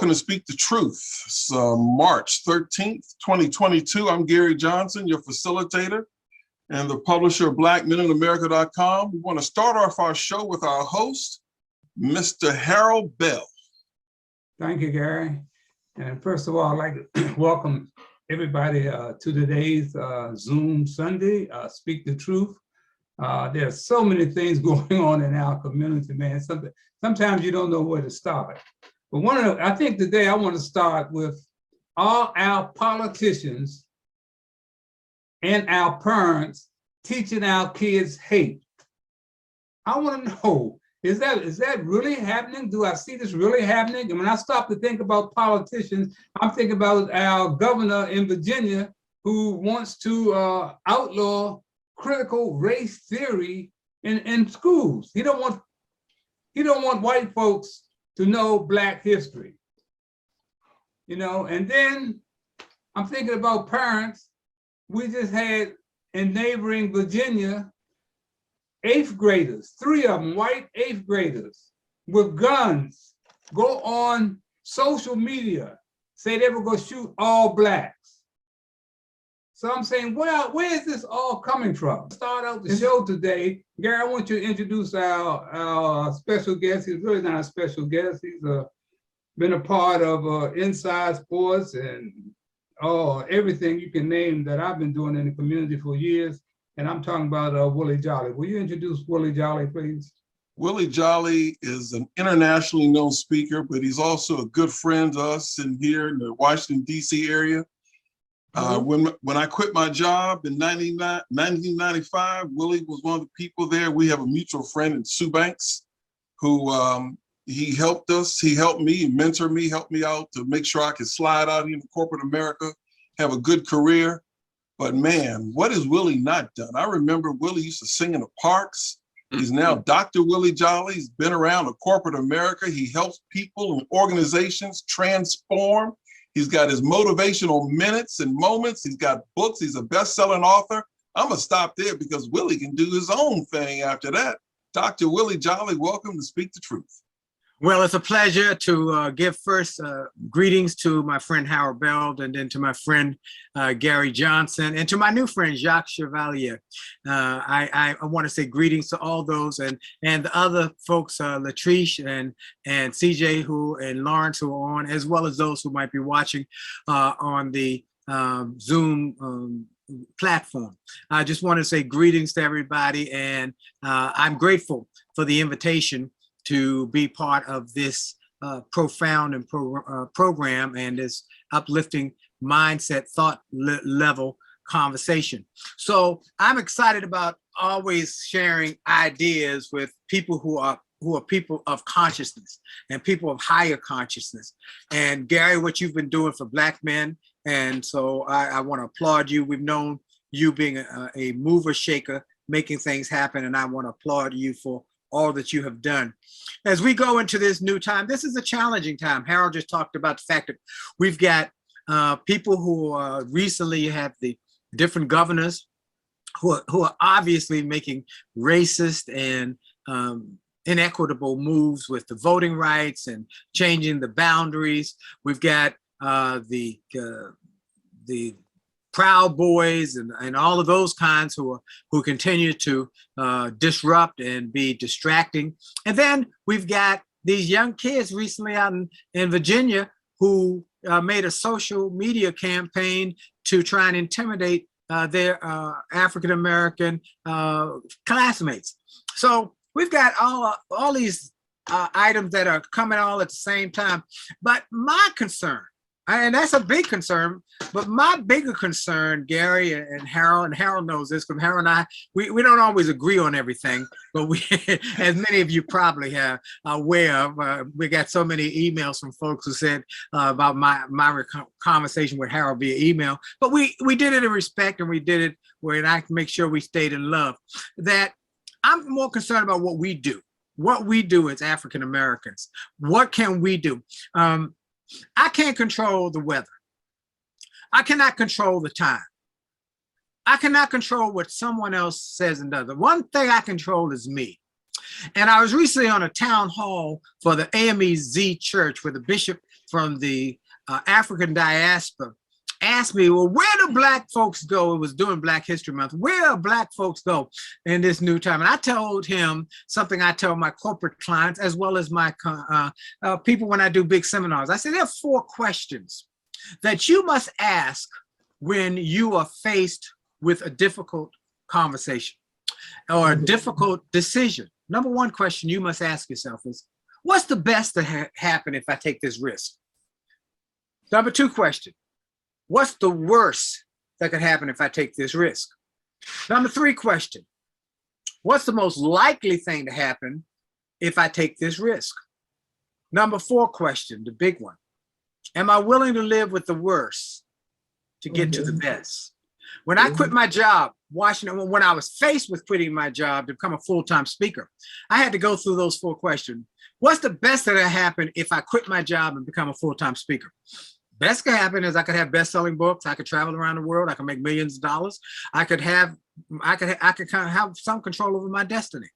Welcome to Speak the Truth. It's March 13th, 2022. I'm Gary Johnson, your facilitator and the publisher of BlackMenInAmerica.com. We want to start off our show with our host, Mr. Harold Bell. Thank you, Gary. And first of all, I'd like to welcome everybody to today's Zoom Sunday, Speak the Truth. There's so many things going on in our community, man. Sometimes you don't know where to start. But I think today I want to start with all our politicians and our parents teaching our kids hate. I want to know, is that really happening? Do I see this really happening? And when I stop to think about politicians, I'm thinking about our governor in Virginia who wants to outlaw critical race theory in schools. He don't want white folks to know Black history, you know. And then I'm thinking about parents. We just had in neighboring Virginia, 8th graders, 3 of them, white 8th graders with guns, go on social media, say they were gonna shoot all Blacks. So I'm saying, well, where is this all coming from? Start out the show today. Gary, I want you to introduce our special guest. He's really not a special guest. He's been a part of Inside Sports and everything you can name that I've been doing in the community for years. And I'm talking about Willie Jolley. Will you introduce Willie Jolley, please? Willie Jolley is an internationally known speaker, but he's also a good friend to us in here in the Washington, D.C. area. When I quit my job in 1995, Willie was one of the people there. We have a mutual friend in Sue Banks who he helped us. He helped me, mentored me, helped me out to make sure I could slide out into corporate America, have a good career. But man, what has Willie not done? I remember Willie used to sing in the parks. He's now Dr. Willie Jolley. He's been around the corporate America. He helps people and organizations transform. He's got his motivational minutes and moments. He's got books. He's a best-selling author. I'm gonna stop there because Willie can do his own thing after that. Dr. Willie Jolley, welcome to Speak the Truth. Well, it's a pleasure to give first greetings to my friend Harold Bell, and then to my friend Gary Johnson, and to my new friend Jacques Chevalier. I want to say greetings to all those and the other folks, Trece and CJ and Lawrence who are on, as well as those who might be watching on the Zoom platform. I just want to say greetings to everybody, and I'm grateful for the invitation to be part of this profound and program and this uplifting mindset, thought level conversation. So I'm excited about always sharing ideas with people who are people of consciousness and people of higher consciousness. And Gary, what you've been doing for Black men, and so I want to applaud you. We've known you being a mover shaker, making things happen, and I want to applaud you for all that you have done. As we go into this new time, this is a challenging time. Harold just talked about the fact that we've got people who recently have the different governors who are obviously making racist and inequitable moves with the voting rights and changing the boundaries. We've got the Proud Boys and all of those kinds who continue to disrupt and be distracting. And then we've got these young kids recently out in Virginia who made a social media campaign to try and intimidate their African-American classmates. So we've got all these items that are coming all at the same time. But my concern, and that's a big concern, but my bigger concern, Gary and Harold knows this, because Harold and I, we don't always agree on everything, but we, as many of you probably are aware of, we got so many emails from folks who said about my conversation with Harold via email, but we did it in respect, and we did it where I can make sure we stayed in love. That I'm more concerned about what we do as African Americans. What can we do? I can't control the weather. I cannot control the time. I cannot control what someone else says and does. The one thing I control is me. And I was recently on a town hall for the AMEZ church where the bishop from the African diaspora asked me, well, where do Black folks go? It was during Black History Month. Where do Black folks go in this new time? And I told him something I tell my corporate clients as well as my people when I do big seminars. I said, there are 4 questions that you must ask when you are faced with a difficult conversation or a difficult decision. Number 1 question you must ask yourself is, what's the best that happen if I take this risk? Number 2 question, what's the worst that could happen if I take this risk? Number 3 question, what's the most likely thing to happen if I take this risk? Number 4 question, the big one, am I willing to live with the worst to get to the best? When I quit my job, Washington, when I was faced with quitting my job to become a full-time speaker, I had to go through those 4 questions. What's the best that could happen if I quit my job and become a full-time speaker? Best could happen is I could have best-selling books. I could travel around the world. I could make millions of dollars. I could kind of have some control over my destiny.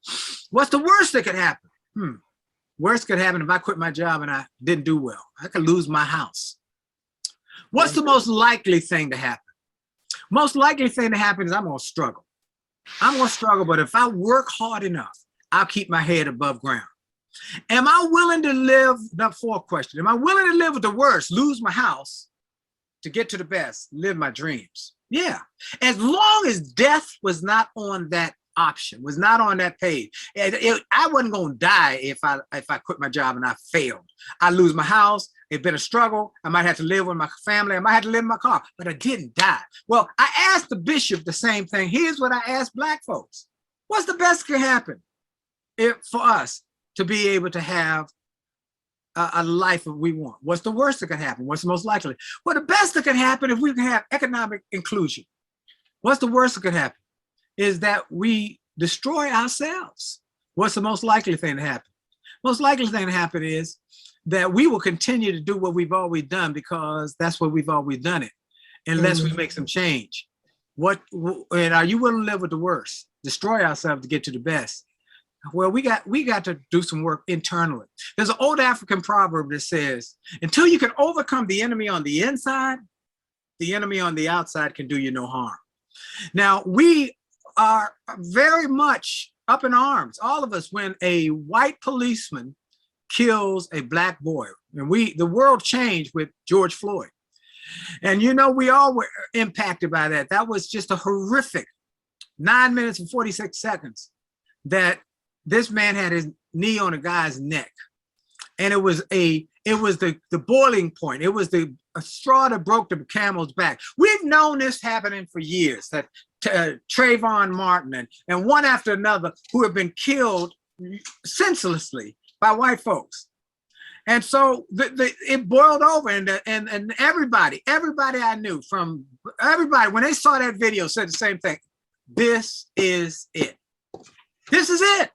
What's the worst that could happen? Worst could happen if I quit my job and I didn't do well. I could lose my house. What's the most likely thing to happen? Most likely thing to happen is I'm gonna struggle. I'm gonna struggle, but if I work hard enough, I'll keep my head above ground. Am I willing to live, the 4th question, am I willing to live with the worst, lose my house, to get to the best, live my dreams? Yeah, as long as death was not on that option, was not on that page. I wasn't gonna die if I quit my job and I failed. I lose my house, it's been a struggle, I might have to live with my family, I might have to live in my car, but I didn't die. Well, I asked the bishop the same thing. Here's what I asked Black folks. What's the best that can happen for us to be able to have a life that we want? What's the worst that can happen? What's the most likely? Well, the best that can happen if we can have economic inclusion. What's the worst that could happen? Is that we destroy ourselves. What's the most likely thing to happen? Most likely thing to happen is that we will continue to do what we've always done because that's what we've always done it, unless we make some change. And are you willing to live with the worst? Destroy ourselves to get to the best? Well, we got to do some work internally. There's an old African proverb that says, until you can overcome the enemy on the inside, the enemy on the outside can do you no harm. Now, we are very much up in arms, all of us, when a white policeman kills a Black boy. And the world changed with George Floyd. And you know, we all were impacted by that. That was just a horrific 9 minutes and 46 seconds that this man had his knee on a guy's neck. And it was the boiling point. It was the straw that broke the camel's back. We've known this happening for years, that Trayvon Martin and one after another who have been killed senselessly by white folks. And so it boiled over, and everybody I knew, from everybody, when they saw that video, said the same thing. This is it. This is it.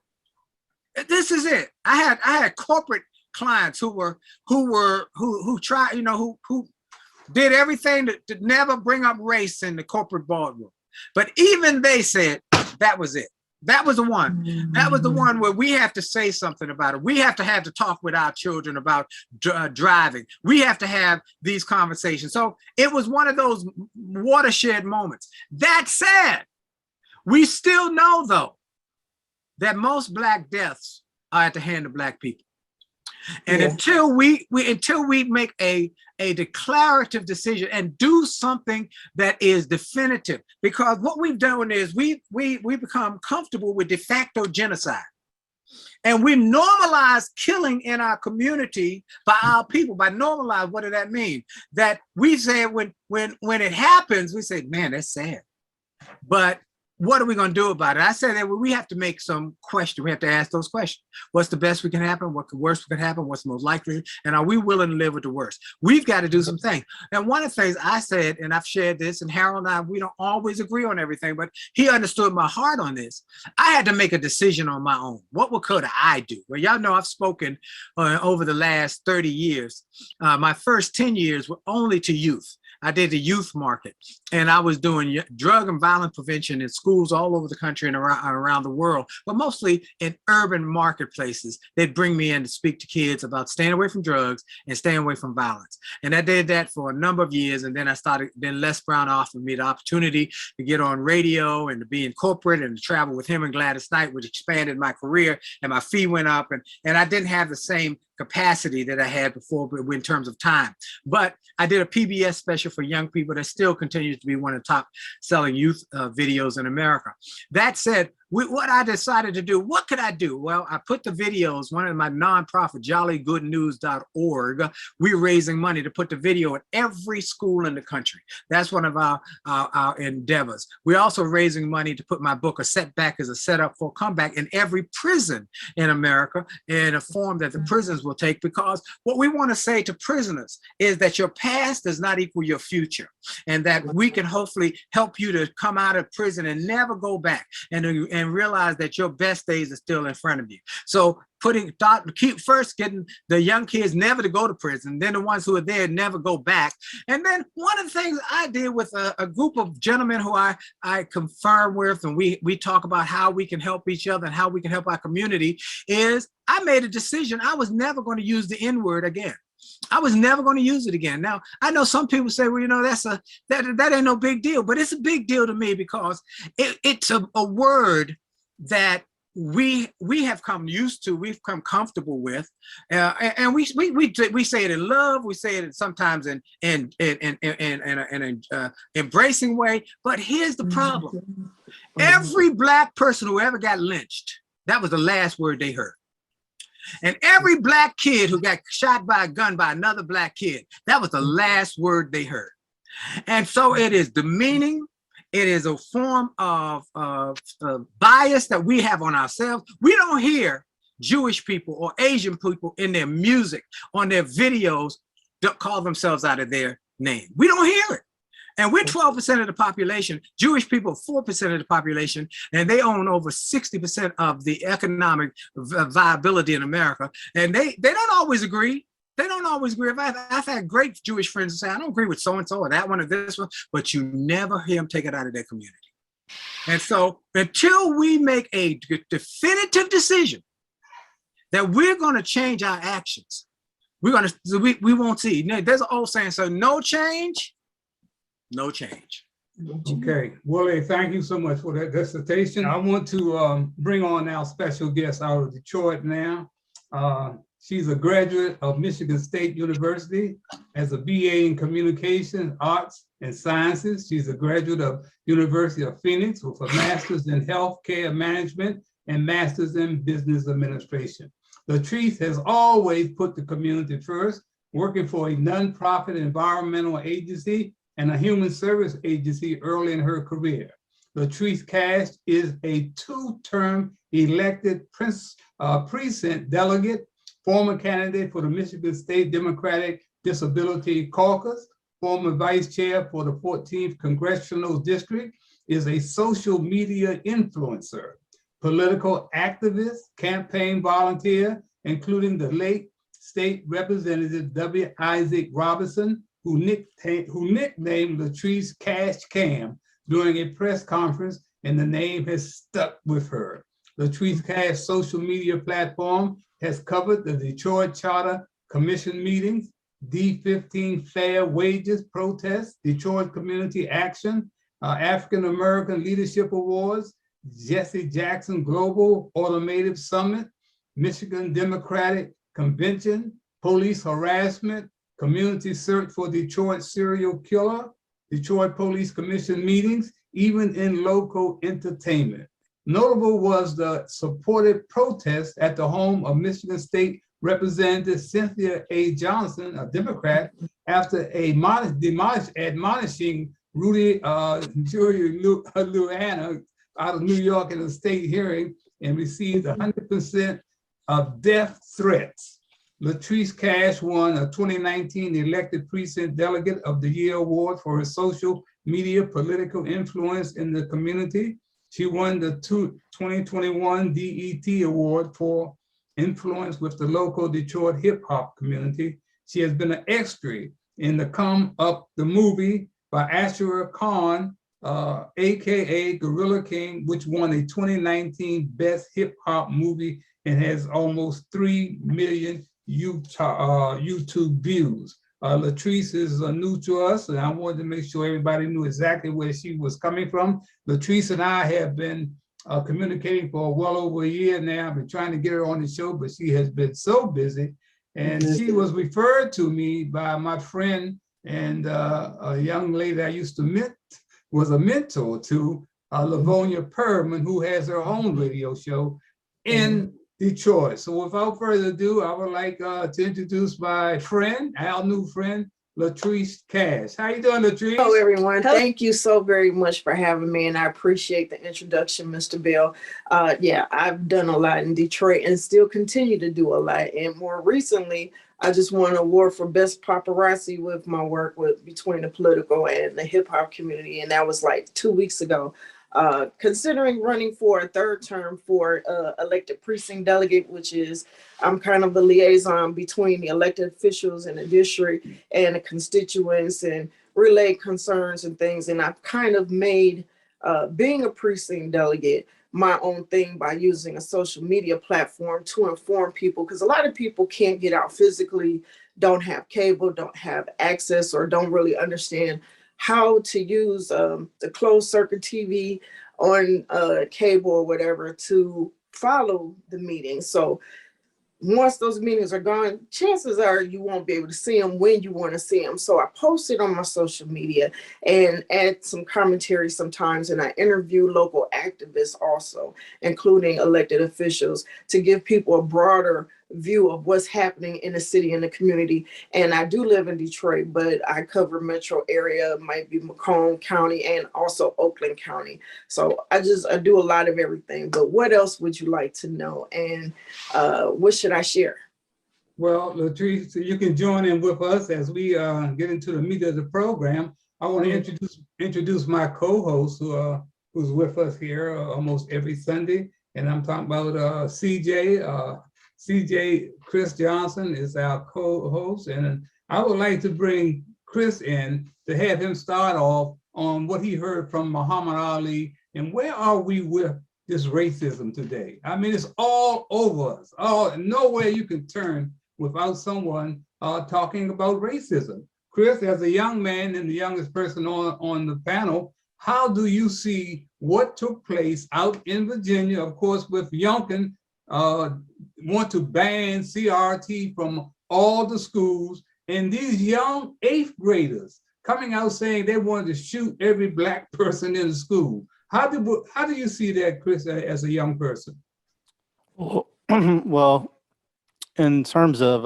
This is it. I had corporate clients who tried, you know, who did everything to never bring up race in the corporate boardroom. But even they said that was it. That was the one. That was the one where we have to say something about it. We have to talk with our children about driving. We have to have these conversations. So it was one of those watershed moments. That said, we still know, though, that most Black deaths are at the hand of Black people. And until we make a declarative decision and do something that is definitive, because what we've done is we become comfortable with de facto genocide. And we normalize killing in our community by our people. By normalize, what does that mean? That we say when it happens, we say, man, that's sad. But what are we going to do about it? I said that we have to make some question. We have to ask those questions. What's the best we can happen? What's the worst that can happen? What's the most likely? And are we willing to live with the worst? We've got to do some things. And one of the things I said, and I've shared this, and Harold and I, we don't always agree on everything, but he understood my heart on this. I had to make a decision on my own. What could I do? Well, y'all know I've spoken over the last 30 years. My first 10 years were only to youth. I did the youth market, and I was doing drug and violence prevention in schools all over the country and around the world, but mostly in urban marketplaces. They'd bring me in to speak to kids about staying away from drugs and staying away from violence. And I did that for a number of years. And then then Les Brown offered me the opportunity to get on radio and to be in corporate and to travel with him and Gladys Knight, which expanded my career, and my fee went up, and I didn't have the same capacity that I had before in terms of time. But I did a PBS special for young people that still continues to be one of the top selling youth videos in America. That said, what I decided to do, what could I do? Well, I put the videos, one of my nonprofit, jollygoodnews.org, we're raising money to put the video in every school in the country. That's one of our endeavors. We're also raising money to put my book, A Setback is a Setup for Comeback, in every prison in America in a form that the prisons will take, because what we want to say to prisoners is that your past does not equal your future, and that we can hopefully help you to come out of prison and never go back, and realize that your best days are still in front of you. So first getting the young kids never to go to prison, then the ones who are there never go back. And then one of the things I did with a group of gentlemen who I confirm with, and we talk about how we can help each other and how we can help our community, is I made a decision. I was never going to use the N-word again. I was never going to use it again. Now, I know some people say, well, you know, that ain't no big deal, but it's a big deal to me, because it's a word that we have come used to, we've come comfortable with, and we say it in love, we say it sometimes in an embracing way. But here's the problem: every Black person who ever got lynched, that was the last word they heard. And every Black kid who got shot by a gun by another Black kid, that was the last word they heard. And so it is demeaning. It is a form of bias that we have on ourselves. We don't hear Jewish people or Asian people in their music, on their videos, call themselves out of their name. We don't hear it. And we're 12% of the population. Jewish people, 4% of the population, and they own over 60% of the economic viability in America. And they don't always agree. They don't always agree. I've had great Jewish friends who say, I don't agree with so-and-so or that one or this one, but you never hear them take it out of their community. And so until we make a definitive decision that we're going to change our actions, we won't see. There's an old saying, so no change, no change. Okay, Willie, thank you so much for that dissertation. I want to bring on our special guest out of Detroit now. She's a graduate of Michigan State University as a BA in Communication, Arts, and Sciences. She's a graduate of University of Phoenix with a master's in healthcare management and master's in business administration. Trece has always put the community first, working for a nonprofit environmental agency and a human service agency early in her career. Trece Cash is a two-term elected precinct delegate, former candidate for the Michigan State Democratic Disability Caucus, former vice chair for the 14th Congressional District, is a social media influencer, political activist, campaign volunteer, including the late State Representative W. Isaac Robinson, who nicknamed Trece Cash Cam during a press conference, and the name has stuck with her. The Trece Cash social media platform has covered the Detroit Charter Commission meetings, D15 fair wages protests, Detroit Community Action, African American Leadership Awards, Jesse Jackson Global Automotive Summit, Michigan Democratic Convention, police harassment, community search for Detroit serial killer, Detroit Police Commission meetings, even in local entertainment. Notable was the supported protest at the home of Michigan State Representative Cynthia A. Johnson, a Democrat, after admonishing Rudy Giuliani out of New York in a state hearing, and received 100% of death threats. Trece Cash won a 2019 elected precinct delegate of the year award for her social media political influence in the community. She won the 2021 DET award for influence with the local Detroit hip hop community. She has been an extra in the Come Up the Movie by Asher Khan, AKA Gorilla King, which won a 2019 Best Hip Hop Movie and has almost 3 million YouTube views. Trece is new to us, and I wanted to make sure everybody knew exactly where she was coming from. Trece and I have been communicating for well over a year now. I've been trying to get her on the show, but she has been so busy. And she was referred to me by my friend and a young lady I used to meet, was a mentor to, Livonia Perman, who has her own radio show in Detroit. So without further ado, I would like to introduce my friend, our new friend, Trece Cash. How you doing, Trece? Hello, everyone. Thank you so very much for having me, and I appreciate the introduction, Mr. Bill. Yeah, I've done a lot in Detroit and still continue to do a lot. And more recently, I just won an award for Best Paparazzi with my work with between the political and the hip hop community, and that was like 2 weeks ago. Considering running for a third term for elected precinct delegate, which is I'm kind of the liaison between the elected officials in the district and the constituents and relay concerns and things. And I've kind of made being a precinct delegate my own thing by using a social media platform to inform people, because a lot of people can't get out physically, don't have cable, don't have access, or don't really understand how to use the closed circuit TV on cable or whatever to follow the meeting. So once those meetings are gone, chances are you won't be able to see them when you want to see them. So I post it on my social media and add some commentary sometimes, and I interview local activists also, including elected officials, to give people a broader view of what's happening in the city and the community. And I do live in Detroit, but I cover metro area, might be Macomb County and also Oakland County. So I do a lot of everything. But what else would you like to know? And what should I share? Well, Trece, you can join in with us as we get into the meat of the program. I want to introduce my co-host who's with us here almost every Sunday. And I'm talking about CJ Chris Johnson is our co-host, and I would like to bring Chris in to have him start off on what he heard from Muhammad Ali and where are we with this racism today. I mean, it's all over us. Nowhere you can turn without someone talking about racism. Chris, as a young man and the youngest person on the panel, how do you see what took place out in Virginia, of course, with Youngkin want to ban CRT from all the schools, and these young 8th graders coming out saying they wanted to shoot every Black person in the school. How do you see that, Chris, as a young person? Well, in terms of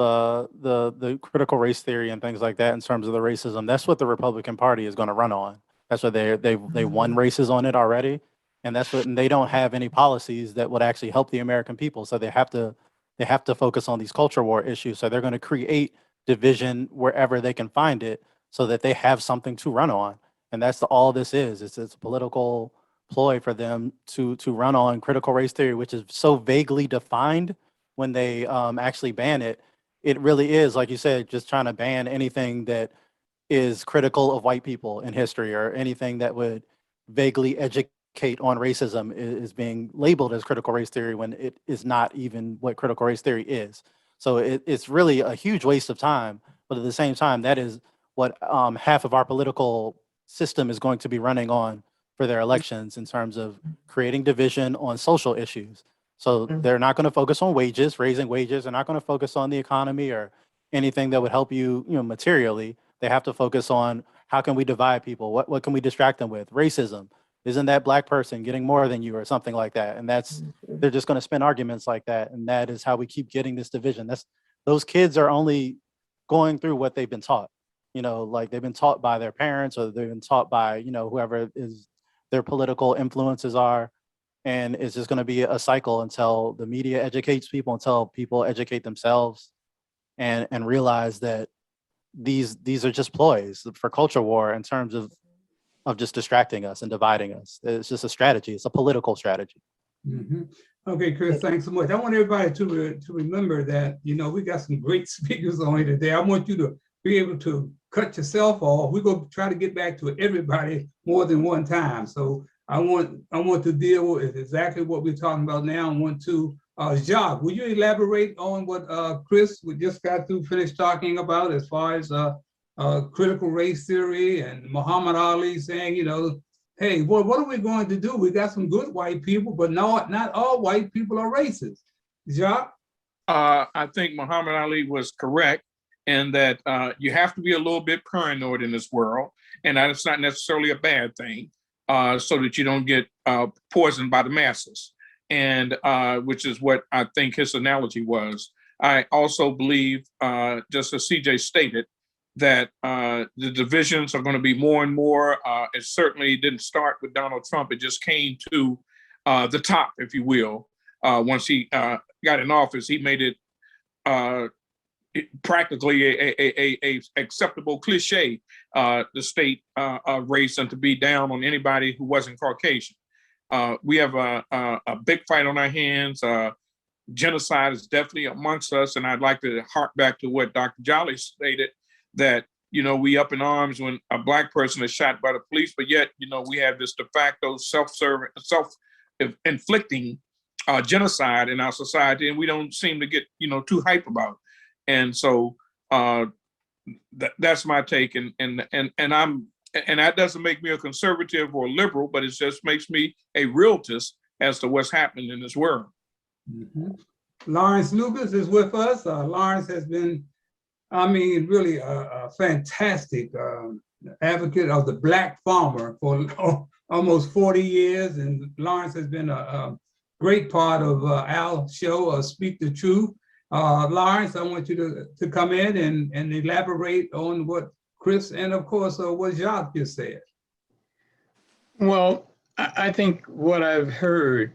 the critical race theory and things like that, in terms of the racism, that's what the Republican Party is going to run on. That's what they won races on it already. And and they don't have any policies that would actually help the American people. So they have to focus on these culture war issues. So they're going to create division wherever they can find it so that they have something to run on. And that's all this is. It's a political ploy for them to run on critical race theory, which is so vaguely defined when they actually ban it. It really is, like you said, just trying to ban anything that is critical of white people in history, or anything that would vaguely educate on racism is being labeled as critical race theory when it is not even what critical race theory is. So it's really a huge waste of time. But at the same time, that is what half of our political system is going to be running on for their elections, in terms of creating division on social issues. So they're not going to focus on wages, raising wages. They're not going to focus on the economy or anything that would help you, materially. They have to focus on how can we divide people? What can we distract them with? Racism. Isn't that Black person getting more than you, or something like that? And they're just going to spin arguments like that. And that is how we keep getting this division. Those kids are only going through what they've been taught, like they've been taught by their parents, or they've been taught by, whoever is their political influences are. And it's just going to be a cycle until the media educates people, until people educate themselves and realize that these are just ploys for culture war in terms of just distracting us and dividing us. It's just a strategy. It's a political strategy. Mm-hmm. Okay, Chris, thanks so much. I want everybody to remember that, we got some great speakers on here today. I want you to be able to cut yourself off. We're going to try to get back to everybody more than one time. So I want to deal with exactly what we're talking about now. I want to, Jacques, will you elaborate on what Chris we just got to finish talking about as far as critical race theory and Muhammad Ali saying, you know, hey, well, what are we going to do? We got some good white people, but not all white people are racist. Jacques? I think Muhammad Ali was correct in that you have to be a little bit paranoid in this world, and that it's not necessarily a bad thing, so that you don't get poisoned by the masses, and which is what I think his analogy was. I also believe, just as CJ stated, that the divisions are going to be more and more. It certainly didn't start with Donald Trump. It just came to the top, if you will. Once he got in office, he made it practically a acceptable cliche to state race and to be down on anybody who wasn't Caucasian. We have a big fight on our hands. Genocide is definitely amongst us, and I'd like to hark back to what Dr. Jolley stated, that, you know, we up in arms when a Black person is shot by the police, but yet, you know, we have this de facto self-inflicting genocide in our society, and we don't seem to get, you know, too hype about it. And so that's my take, and that doesn't make me a conservative or liberal, but it just makes me a realist as to what's happening in this world. Mm-hmm. Lawrence Lucas is with us. Lawrence has been, I mean, really a fantastic advocate of the Black farmer for almost 40 years. And Lawrence has been a great part of our show, Speak the Truth. Lawrence, I want you to come in and elaborate on what Chris and, of course, what Jacques just said. Well, I think what I've heard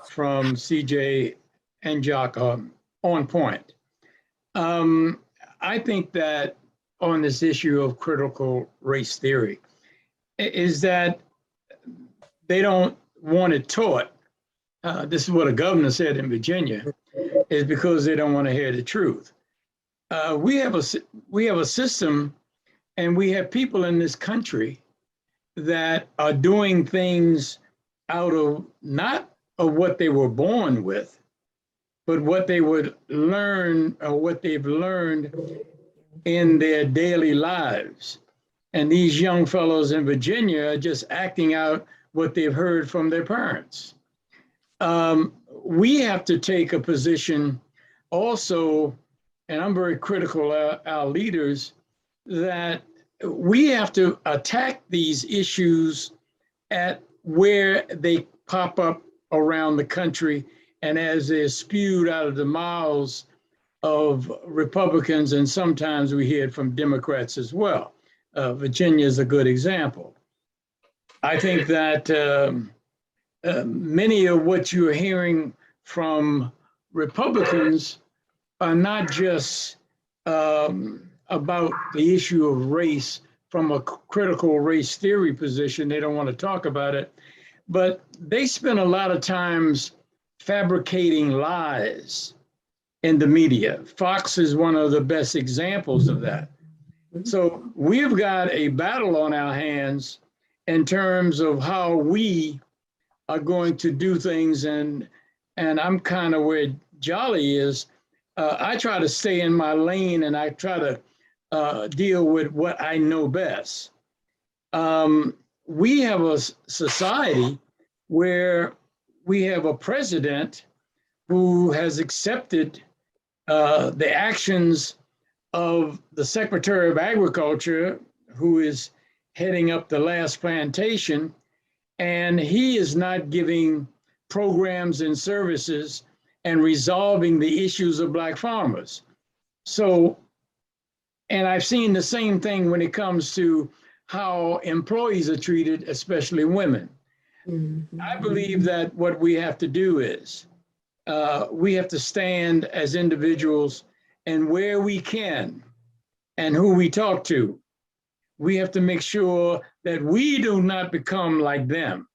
from CJ and Jacques are on point. I think that on this issue of critical race theory is that they don't want it taught. This is what a governor said in Virginia, is because they don't want to hear the truth. We have a system, and we have people in this country that are doing things out of not of what they were born with, but what they would learn or what they've learned in their daily lives. And these young fellows in Virginia are just acting out what they've heard from their parents. We have to take a position also, and I'm very critical of our leaders, that we have to attack these issues at where they pop up around the country and as they're spewed out of the mouths of Republicans, and sometimes we hear it from Democrats as well. Virginia is a good example. I think that many of what you're hearing from Republicans are not just about the issue of race from a critical race theory position. They don't want to talk about it, but they spend a lot of times fabricating lies in the media. Fox is one of the best examples of that. So we've got a battle on our hands in terms of how we are going to do things. And I'm kind of where Jolley is. I try to stay in my lane, and I try to deal with what I know best. We have a society where we have a president who has accepted the actions of the Secretary of Agriculture, who is heading up the last plantation, and he is not giving programs and services and resolving the issues of Black farmers. So, and I've seen the same thing when it comes to how employees are treated, especially women. Mm-hmm. I believe that what we have to do is we have to stand as individuals, and where we can and who we talk to, we have to make sure that we do not become like them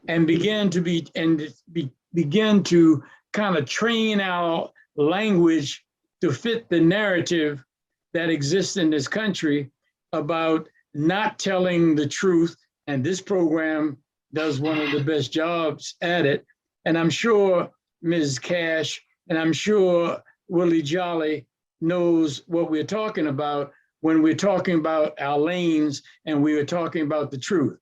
and begin to kind of train our language to fit the narrative that exists in this country about not telling the truth. And this program does one of the best jobs at it. And I'm sure Ms. Cash, and I'm sure Willie Jolley knows what we're talking about when we're talking about our lanes and we are talking about the truth.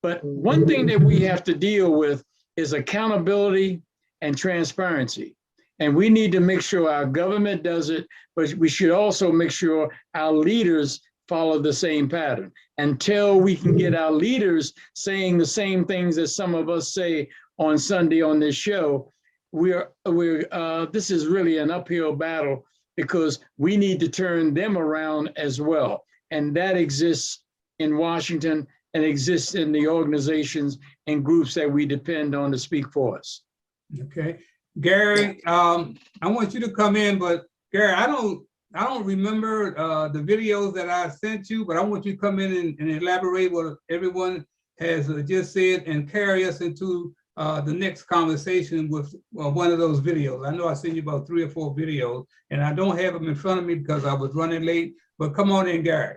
But one thing that we have to deal with is accountability and transparency. And we need to make sure our government does it, but we should also make sure our leaders follow the same pattern. Until we can get our leaders saying the same things that some of us say on Sunday on this show, this is really an uphill battle, because we need to turn them around as well. And that exists in Washington and exists in the organizations and groups that we depend on to speak for us. Okay, Gary, I want you to come in, but Gary, I don't remember the videos that I sent you, but I want you to come in and elaborate what everyone has just said and carry us into the next conversation with one of those videos. I know I sent you about 3 or 4 videos, and I don't have them in front of me because I was running late, but come on in, Gary.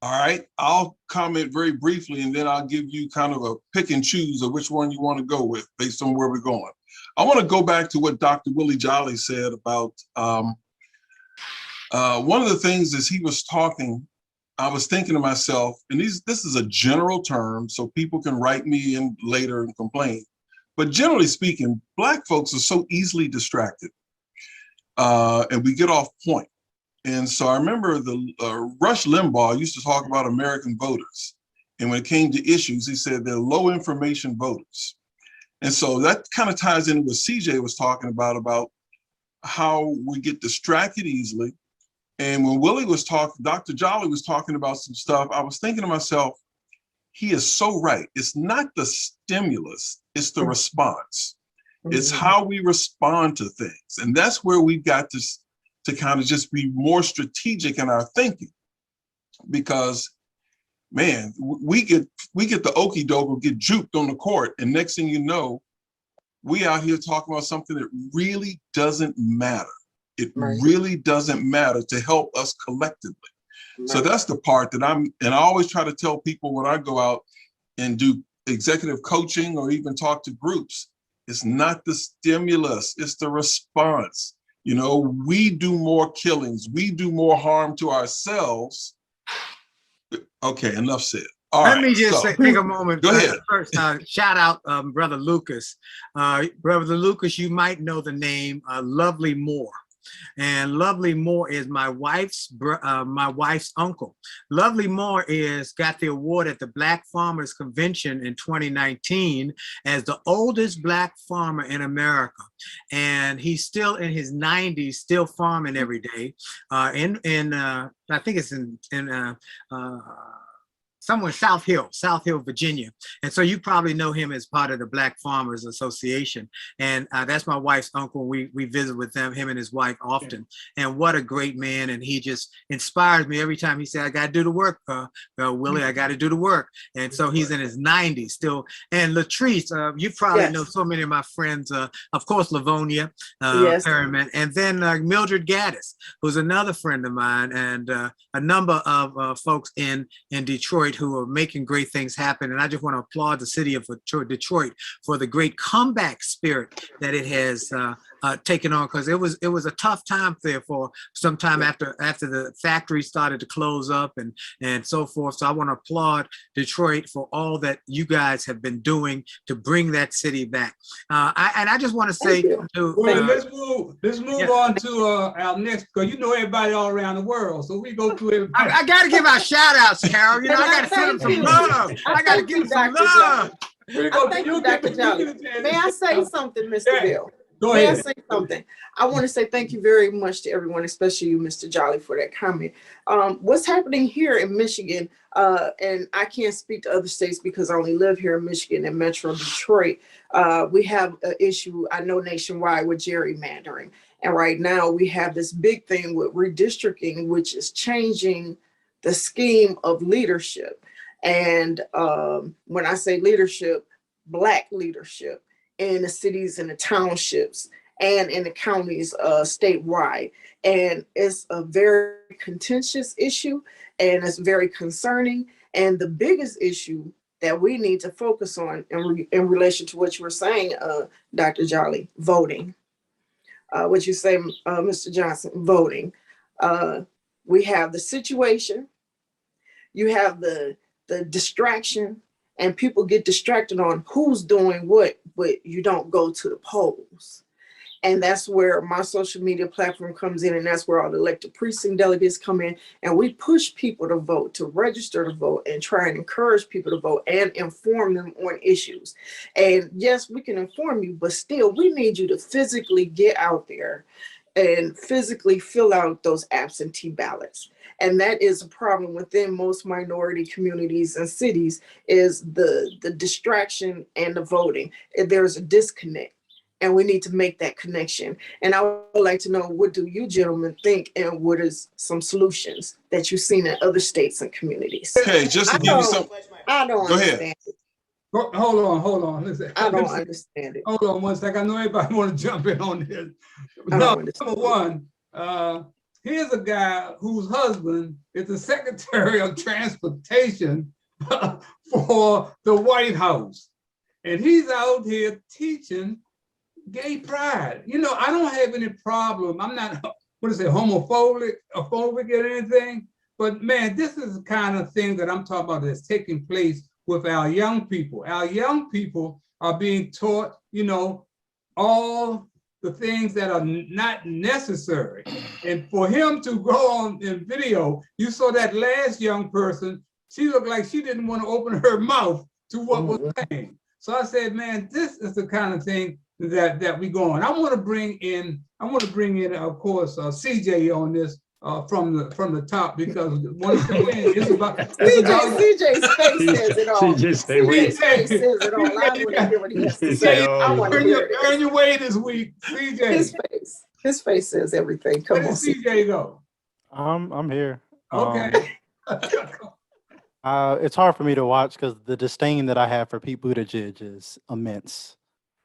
All right, I'll comment very briefly, and then I'll give you kind of a pick and choose of which one you want to go with based on where we're going. I want to go back to what Dr. Willie Jolley said about one of the things as he was talking, I was thinking to myself, and this is a general term, so people can write me in later and complain. But generally speaking, Black folks are so easily distracted, and we get off point. And so I remember the Rush Limbaugh used to talk about American voters. And when it came to issues, he said they're low information voters. And so that kind of ties into what CJ was talking about how we get distracted easily. And when Willie was talking, Dr. Jolley was talking about some stuff, I was thinking to myself, he is so right. It's not the stimulus, it's the response. It's how we respond to things. And that's where we've got to kind of just be more strategic in our thinking, because man, we get the okie doke or get juked on the court, and next thing you know, we out here talking about something that really doesn't matter. It really doesn't matter to help us collectively. So that's the part that and I always try to tell people when I go out and do executive coaching or even talk to groups, it's not the stimulus, it's the response. You know, we do more killings, we do more harm to ourselves. Okay, enough said. All right, Let me just take a moment. Go ahead. First, shout out Brother Lucas. Brother Lucas, you might know the name Lovely Moore. And Lovely Moore is my wife's uncle. Lovely Moore got the award at the Black Farmers Convention in 2019 as the oldest Black farmer in America. And he's still in his 90s, still farming every day. I think it's in somewhere South Hill, Virginia. And so you probably know him as part of the Black Farmers Association. And that's my wife's uncle. We visit with him and his wife often. And what a great man. And he just inspires me every time he said, I got to do the work, Willie, I got to do the work. And so he's in his 90s still. And Trece, you probably know so many of my friends, of course, Livonia, Perryman, and then Mildred Gaddis, who's another friend of mine, and a number of folks in Detroit who are making great things happen. And I just want to applaud the city of Detroit for the great comeback spirit that it has taken on, because it was a tough time there for some time after the factory started to close up and so forth. So I want to applaud Detroit for all that you guys have been doing to bring that city back. I just want to say, let's move on to our next, because you know everybody all around the world, so we go through everybody. I got to give out shout outs, Carol. You know, I got to send them some love. I got to give them some love. Thank you, Dr. Jolley. May I say something, Mr. Bill? Go ahead. May I say something? I want to say thank you very much to everyone, especially you, Mr. Jolley, for that comment. What's happening here in Michigan, and I can't speak to other states because I only live here in Michigan and Metro Detroit. We have an issue, I know nationwide, with gerrymandering. And right now we have this big thing with redistricting, which is changing the scheme of leadership. And when I say leadership, Black leadership in the cities and the townships. and in the counties statewide. And it's a very contentious issue, and it's very concerning. And the biggest issue that we need to focus on in relation to what you were saying, Dr. Jolley, voting. What you say, Mr. Johnson, voting. We have the situation, you have the distraction, and people get distracted on who's doing what, but you don't go to the polls. And that's where my social media platform comes in, and that's where all the elected precinct delegates come in, and we push people to vote, to register to vote, and try and encourage people to vote and inform them on issues. And yes, we can inform you, but still we need you to physically get out there and physically fill out those absentee ballots. And that is a problem within most minority communities and cities, is the distraction and the voting. There's a disconnect, and we need to make that connection. And I would like to know, what do you gentlemen think, and what is some solutions that you've seen in other states and communities? Okay, just to give you some. I don't Go ahead. understand it. Hold on. Listen, I don't understand it. hold on one second. I know everybody want to jump in on this. I don't understand. Number one, here's a guy whose husband is the Secretary of Transportation for the White House. And he's out here teaching gay pride. You know, I don't have any problem. I'm not, homophobic or anything. But man, this is the kind of thing that I'm talking about that's taking place with our young people. Our young people are being taught, you know, all the things that are not necessary. And for him to go on in video, you saw that last young person, she looked like she didn't want to open her mouth to what was saying. So I said, man, this is the kind of thing that we go on. I want to bring in, of course, CJ on this from the top, because one thing is about CJ's face says it all. CJ say we. CJ's face says it all. I want to hear what he has to say. I want to hear it. Earn your way this week, CJ. His face says everything. Come Where on, did CJ go? I'm here. Okay. It's hard for me to watch because the disdain that I have for Pete Buttigieg is immense.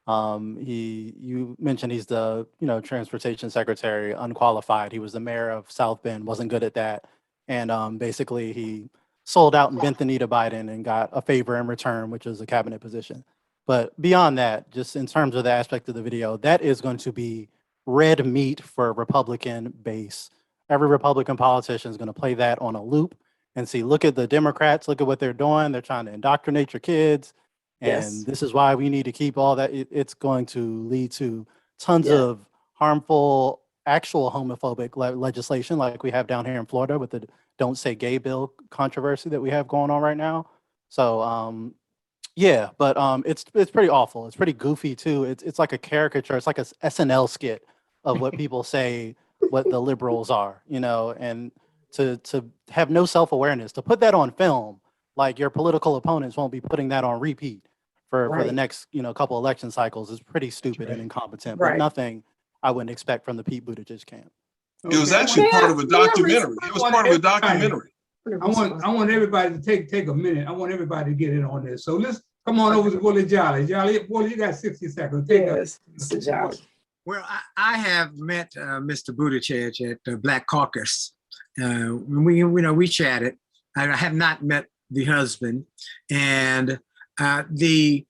You mentioned he's the, transportation secretary, unqualified. He was the mayor of South Bend, wasn't good at that. And basically he sold out and bent the knee to Biden and got a favor in return, which is a cabinet position. But beyond that, just in terms of the aspect of the video, that is going to be red meat for a Republican base. Every Republican politician is going to play that on a loop and see, look at the Democrats, look at what they're doing. They're trying to indoctrinate your kids. And this is why we need to keep all that. It's going to lead to tons of harmful, actual homophobic legislation like we have down here in Florida with the Don't Say Gay bill controversy that we have going on right now. So, it's pretty awful. It's pretty goofy too. It's like a caricature. It's like a SNL skit of what people say, what the liberals are, and to have no self-awareness, to put that on film, like your political opponents won't be putting that on repeat for the next, couple election cycles, is pretty stupid and incompetent, but nothing I wouldn't expect from the Pete Buttigieg camp. It was actually part of a documentary. It was part of a documentary. I want everybody to take a minute. I want everybody to get in on this. So let's come on over to Willie Jolley. Willie, you got 60 seconds. Mr. Jolley. Well, I have met Mr. Buttigieg at the Black Caucus. We chatted. I have not met the husband, and the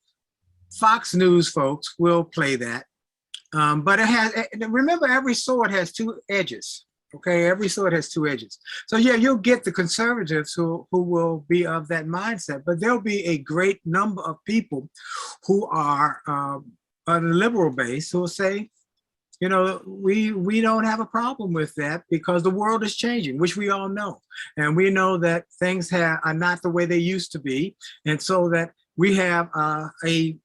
Fox News folks will play that. But remember, every sword has two edges. Okay, every sword has two edges. So yeah, you'll get the conservatives who will be of that mindset, but there'll be a great number of people who are on the liberal base who will say, we don't have a problem with that because the world is changing, which we all know. And we know that things are not the way they used to be. And so that we have a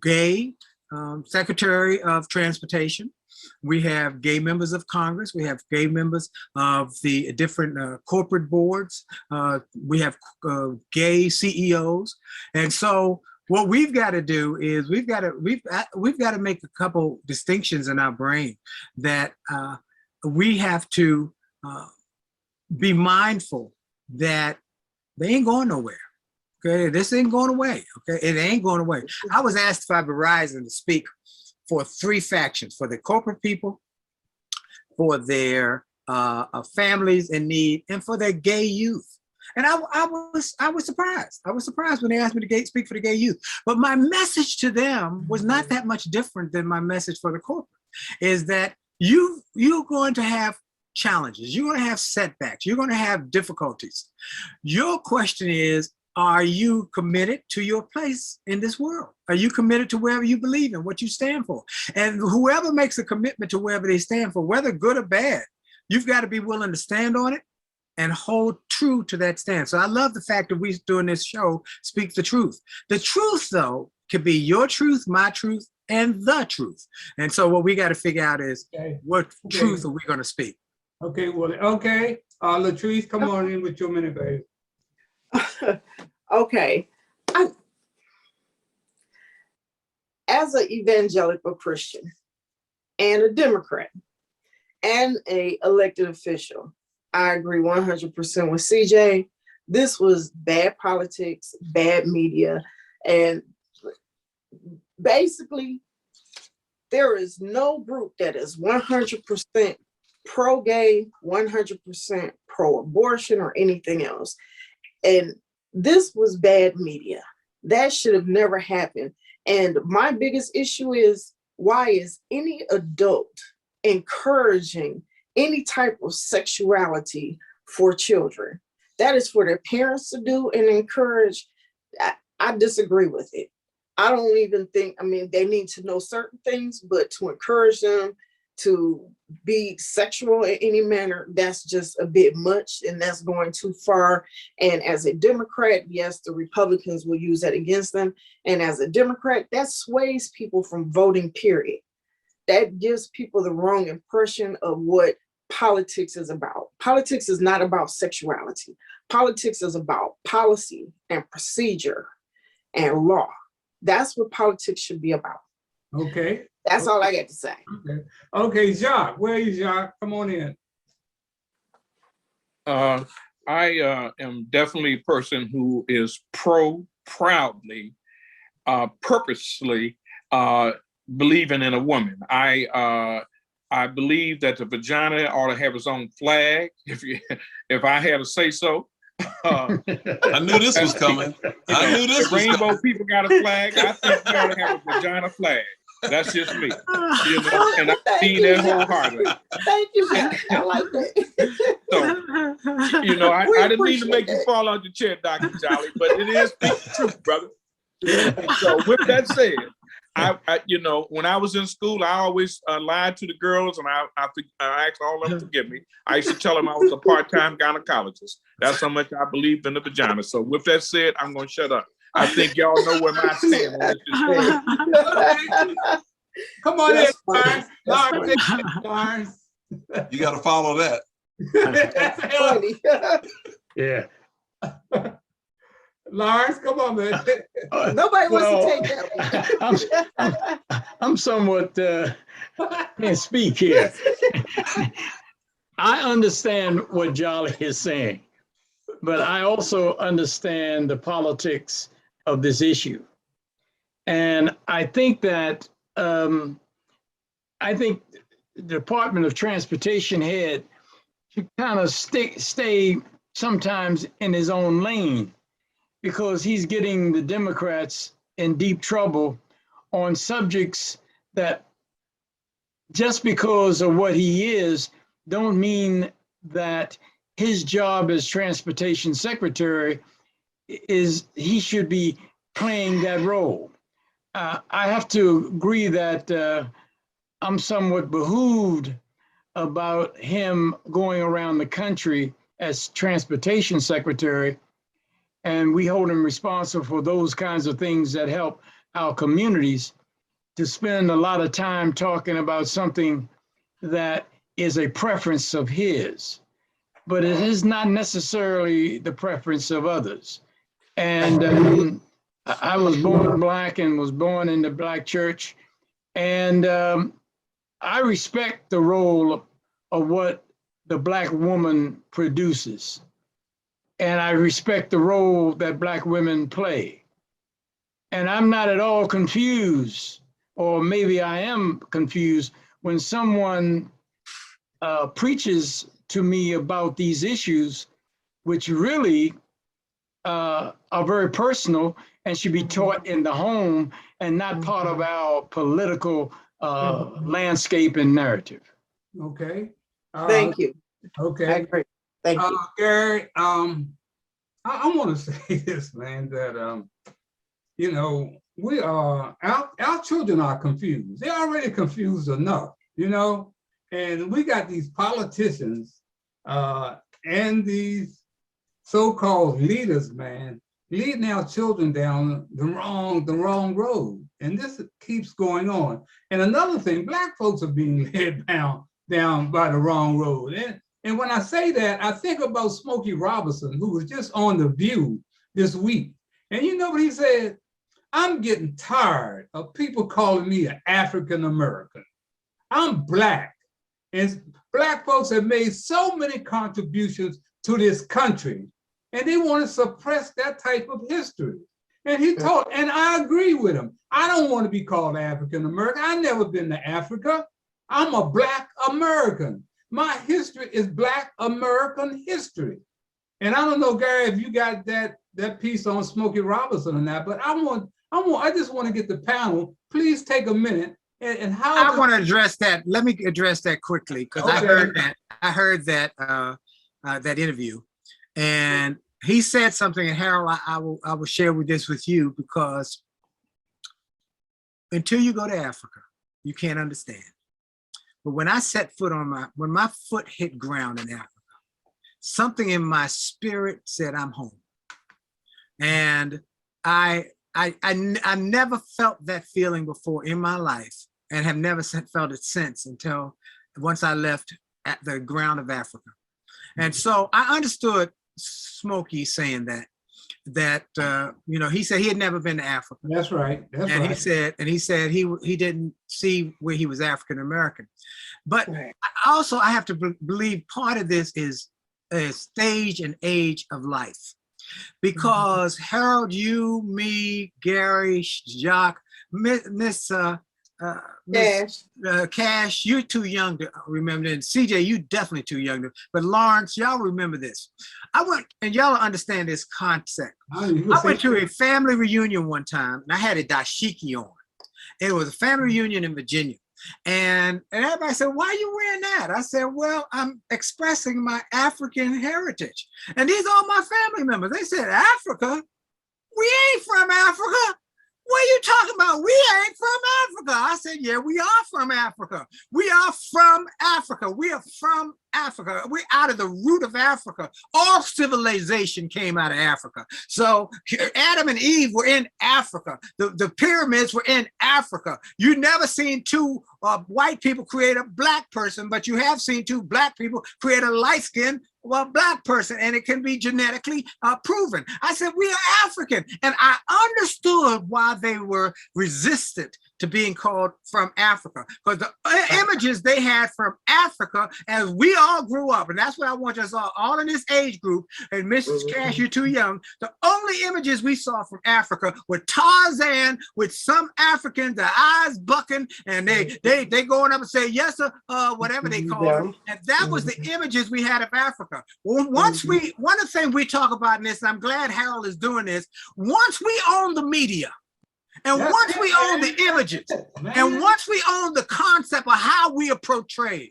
gay Secretary of Transportation. We have gay members of Congress. We have gay members of the different corporate boards. We have gay CEOs. And so what we've got to do is we've got to make a couple distinctions in our brain that we have to be mindful that they ain't going nowhere. Okay, this ain't going away. Okay, it ain't going away. I was asked by Verizon to speak for three factions: for the corporate people, for their families in need, and for their gay youth. And I was surprised. I was surprised when they asked me to speak for the gay youth. But my message to them was not that much different than my message for the corporate. Is that you're going to have challenges, you're going to have setbacks, you're going to have difficulties. Your question is, are you committed to your place in this world? Are you committed to wherever you believe in, what you stand for? And whoever makes a commitment to wherever they stand for, whether good or bad, you've got to be willing to stand on it and hold true to that stand. So I love the fact that we're doing this show, Speak the Truth. The truth, though, could be your truth, my truth, and the truth. And so what we got to figure out is, what truth are we going to speak? Okay, well, okay. Latrice, come on in with your minute, baby. Okay. As an evangelical Christian and a Democrat and an elected official, I agree 100% with CJ. This was bad politics, bad media, and basically, there is no group that is 100% pro-gay, 100% pro-abortion, or anything else. And this was bad media. That should have never happened. And my biggest issue is, why is any adult encouraging any type of sexuality for children? That is for their parents to do and encourage. I disagree with it. I don't even think, they need to know certain things, but to encourage them to be sexual in any manner, that's just a bit much, and that's going too far. And as a Democrat, yes, the Republicans will use that against them. And as a Democrat, that sways people from voting, period. That gives people the wrong impression of what politics is about. Politics is not about sexuality. Politics is about policy and procedure and law. That's what politics should be about. Okay. That's all I got to say. Okay, Jacques, where are you, Jacques? Come on in. I am definitely a person who is proudly, purposely believing in a woman. I believe that the vagina ought to have its own flag. If I had to say so. I knew this was coming. I knew this was rainbow coming. people got a flag. I think we ought to have a vagina flag. That's just me. And I mean that wholeheartedly. Thank you, man. I like that. So, I didn't mean to make you fall on your chair, Dr. Jolley, but it is the truth, brother. So with that said, I when I was in school, I always lied to the girls, and I asked all of them to forgive me. I used to tell them I was a part-time gynecologist. That's how much I believed in the vagina. So with that said, I'm going to shut up. I think y'all know where my stand is. Come on in, Lars. You got to follow that. That's funny. Yeah. Lars, come on, man. Nobody wants to take that one. I'm somewhat can't speak here. I understand what Jolley is saying, but I also understand the politics of this issue. And I think that the Department of Transportation head should kind of stay sometimes in his own lane, because he's getting the Democrats in deep trouble on subjects that, just because of what he is, don't mean that his job as transportation secretary he should be playing that role. I have to agree that I'm somewhat behooved about him going around the country as transportation secretary, and we hold him responsible for those kinds of things that help our communities, to spend a lot of time talking about something that is a preference of his, but it is not necessarily the preference of others. And I was born Black and was born in the Black church. And I respect the role of what the Black woman produces. And I respect the role that Black women play. And I'm not at all confused or maybe I am confused when someone preaches to me about these issues, which really are very personal and should be taught in the home and not part of our political landscape and narrative. Okay. Thank you. I Okay. agree. Thank you. Gary, I want to say this, man, that, you know, we are, our children are confused. They're already confused enough, you know, and we got these politicians and these so-called leaders, man, leading our children down the wrong road. And this keeps going on. And another thing, Black folks are being led down by the wrong road. And when I say that, I think about Smokey Robinson, who was just on The View this week. And you know what he said? I'm getting tired of people calling me an African American. I'm Black. And Black folks have made so many contributions to this country, and they want to suppress that type of history. And he told, and I agree with him. I don't want to be called African American. I've never been to Africa. I'm a Black American. My history is Black American history. And I don't know, Gary, if you got that piece on Smokey Robinson or not, but I just want to get the panel, please take a minute and how I want to address that. Let me address that quickly, because Okay. I heard that that interview, and he said something, and Harold, I will share this with you, because until you go to Africa, you can't understand. But when I set foot when my foot hit ground in Africa, something in my spirit said, I'm home. And I never felt that feeling before in my life, and have never felt it since, until once I left at the ground of Africa. And so I understood Smokey saying that you know, he said he had never been to Africa. That's right. That's And right. he said he didn't see where he was African American. But Right. I have to believe part of this is a stage and age of life. Because Harold, you, me, Gary, Jacques, Miss Cash, you're too young to remember. And CJ, you definitely too young to. But Lawrence, y'all remember this. I went, and y'all understand this concept. I went to a family reunion one time, and I had a dashiki on. It was a family reunion in Virginia. And everybody said, why are you wearing that? I said, well, I'm expressing my African heritage. And these are my family members. They said, Africa? We ain't from Africa. What are you talking about? We ain't from Africa. I said, yeah, we are from Africa. We are from Africa. We are from Africa. We're out of the root of Africa. All civilization came out of Africa. So Adam and Eve were in Africa. The pyramids were in Africa. You never seen two white people create a Black person, but you have seen two Black people create a light-skinned Black person, and it can be genetically proven. I said, we are African. And I understood why they were resistant to being called from Africa, because the images they had from Africa as we all grew up, and that's what I want us all in this age group, and Mrs. Cash, you're too young, the only images we saw from Africa were Tarzan with some Africans, their eyes bucking, and they going up and say, yes, sir, whatever they call it. And that was the images we had of Africa. Well, one of the things we talk about in this, and I'm glad Harold is doing this, once we own the media, and once we own the images, and once we own the concept of how we approach trade,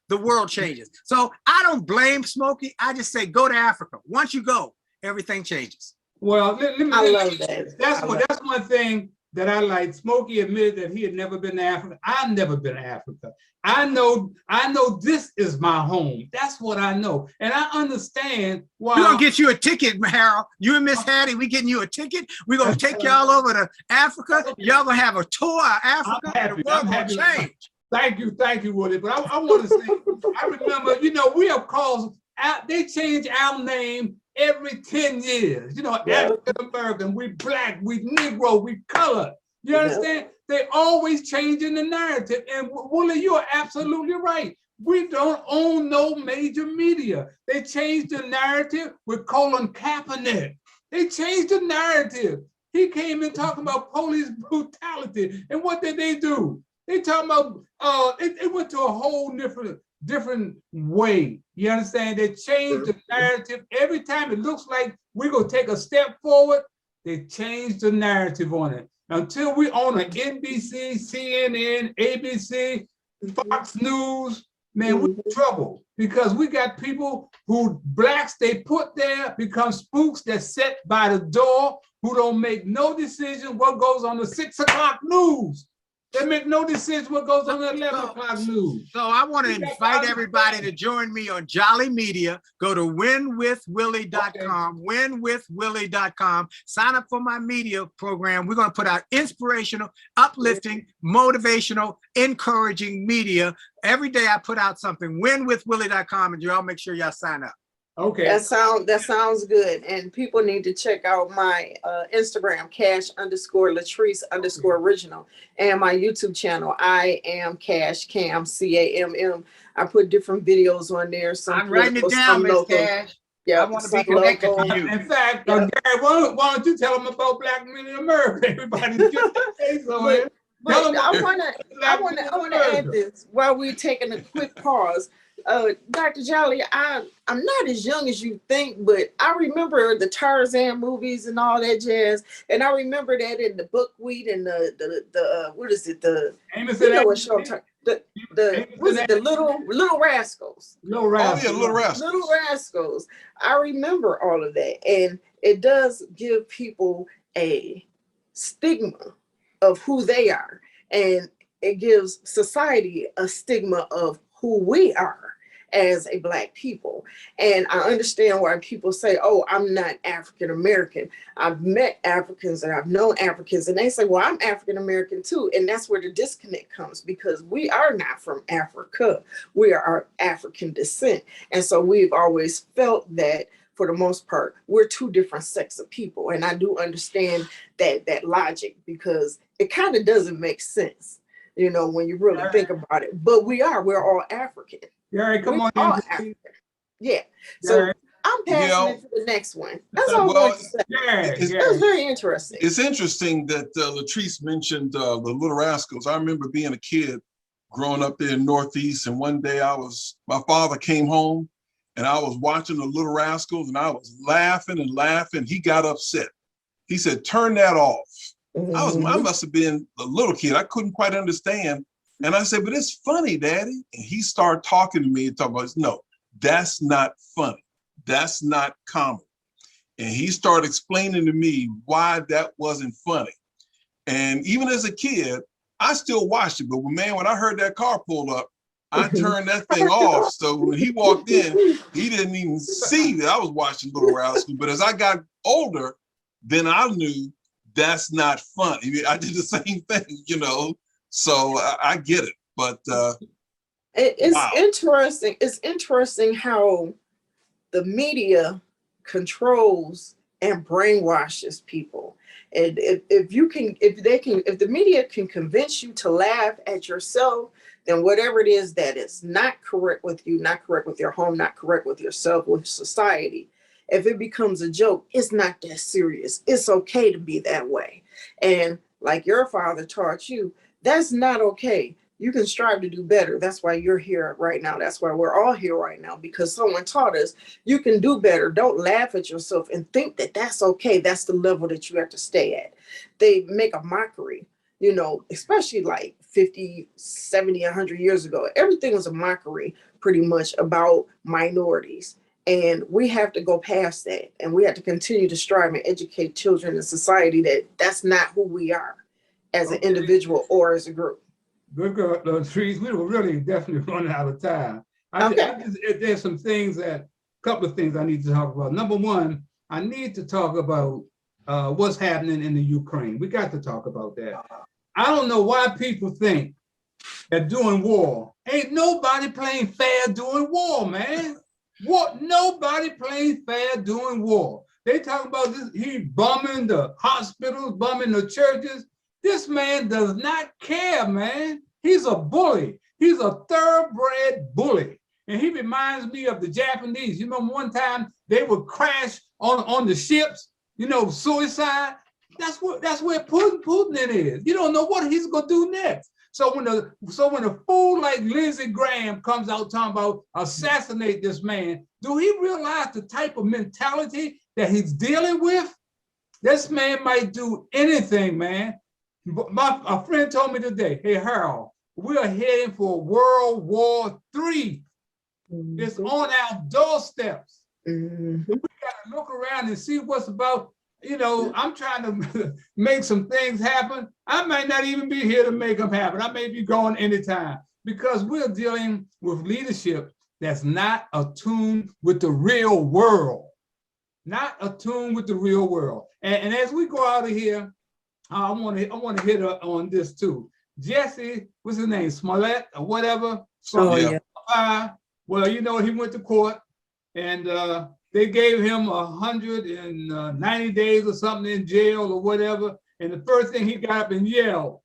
the world changes. So I don't blame Smokey. I just say, go to Africa. Once you go, everything changes. Well, I love that. That's one thing that I like. Smokey admitted that he had never been to Africa. I've never been to Africa. I know this is my home. That's what I know. And I understand why. We're gonna get you a ticket, Harold. You and Miss Hattie, we getting you a ticket. We're gonna take y'all over to Africa. Y'all gonna have a tour of Africa, and the world gonna change. Thank you, Willie. But I want to say, I remember, you know, we have calls, they change our name every 10 years. You know, African American, we Black, we Negro, we colored. You understand? They always changing the narrative. And Willie, you are absolutely right. We don't own no major media. They changed the narrative with Colin Kaepernick. They changed the narrative. He came in talking about police brutality. And what did they do? They talking about, it went to a whole different way. You understand? They changed the narrative. Every time it looks like we're going to take a step forward, they change the narrative on it. Until we own an NBC, CNN, ABC, Fox News, man, we're in trouble because we got people who blacks they put there become spooks that sit by the door who don't make no decision what goes on the 6 o'clock news. They make no decision what goes on the 11 o'clock news. So I want to invite everybody to join me on Jolley Media. Go to winwithwillie.com, winwithwillie.com. Sign up for my media program. We're going to put out inspirational, uplifting, motivational, encouraging media. Every day I put out something, winwithwillie.com, and y'all make sure y'all sign up. Okay. That sounds good. And people need to check out my Instagram, cash_Latrice_original, and my YouTube channel, I am Cash Cam, CAMM. I put different videos on there. I'm writing it down, Miss Cash. Yeah, I want to be connected to you. In fact, Gary, why don't you tell them about Black men in America? Everybody's getting their face on it. But I want to add this while we're taking a quick pause. Dr. Jolley, I'm not as young as you think, but I remember the Tarzan movies and all that jazz, and I remember that in the Buckwheat and the what is it, the Little Rascals. Oh yeah, Little Rascals. Little Rascals. I remember all of that, and it does give people a stigma of who they are, and it gives society a stigma of who we are as a Black people. And I understand why people say, oh, I'm not African American. I've met Africans and I've known Africans, and they say, well, I'm African American too. And that's where the disconnect comes, because we are not from Africa. We are African descent. And so we've always felt that for the most part, we're two different sets of people. And I do understand that logic, because it kind of doesn't make sense, you know, when you really think about it. But we're all African. Gary, come on in. Yeah. So I'm passing it to the next one. That's all I want to say. That's very interesting. It's interesting that Latrice mentioned the Little Rascals. I remember being a kid growing up there in Northeast, and one day my father came home and I was watching the Little Rascals and I was laughing and laughing. He got upset. He said, turn that off. Mm-hmm. I must have been a little kid. I couldn't quite understand. And I said, but it's funny, Daddy. And he started talking to me and talking about, no, that's not funny. That's not common. And he started explaining to me why that wasn't funny. And even as a kid, I still watched it. But man, when I heard that car pull up, I turned that thing off. So when he walked in, he didn't even see that I was watching Little Rascals. But as I got older, then I knew that's not funny. I did the same thing, you know. So I get it, but it's wow. interesting. It's interesting how the media controls and brainwashes people. And if the media can convince you to laugh at yourself, then whatever it is that is not correct with you, not correct with your home, not correct with yourself, with society, if it becomes a joke, it's not that serious. It's okay to be that way. And like your father taught you, that's not okay. You can strive to do better. That's why you're here right now. That's why we're all here right now, because someone taught us you can do better. Don't laugh at yourself and think that that's okay. That's the level that you have to stay at. They make a mockery, you know, especially like 50, 70, 100 years ago. Everything was a mockery pretty much about minorities. And we have to go past that. And we have to continue to strive and educate children in society that that's not who we are as an individual or as a group. Good girl, Trece. We were really definitely running out of time. There's some things couple of things I need to talk about. Number one, I need to talk about what's happening in the Ukraine. We got to talk about that. I don't know why people think that doing war, ain't nobody playing fair doing war, man. What? Nobody playing fair doing war. They talk about this, he bombing the hospitals, bombing the churches. This man does not care, man. He's a bully. He's a thoroughbred bully. And he reminds me of the Japanese. You remember one time they would crash on the ships, you know, suicide. That's where Putin it is. You don't know what he's gonna do next. So when a fool like Lindsey Graham comes out talking about assassinate this man, do he realize the type of mentality that he's dealing with? This man might do anything, man. A friend told me today, hey, Harold, we are heading for World War III. It's on our doorsteps. We gotta look around and see what's about. You know, I'm trying to make some things happen. I might not even be here to make them happen. I may be gone anytime because we're dealing with leadership that's not attuned with the real world. Not attuned with the real world. And as we go out of here, I want to hit on this too. Jesse, what's his name? Smollett or whatever. Oh, yeah. Well, you know, he went to court and they gave him 190 days or something in jail or whatever. And the first thing he got up and yelled,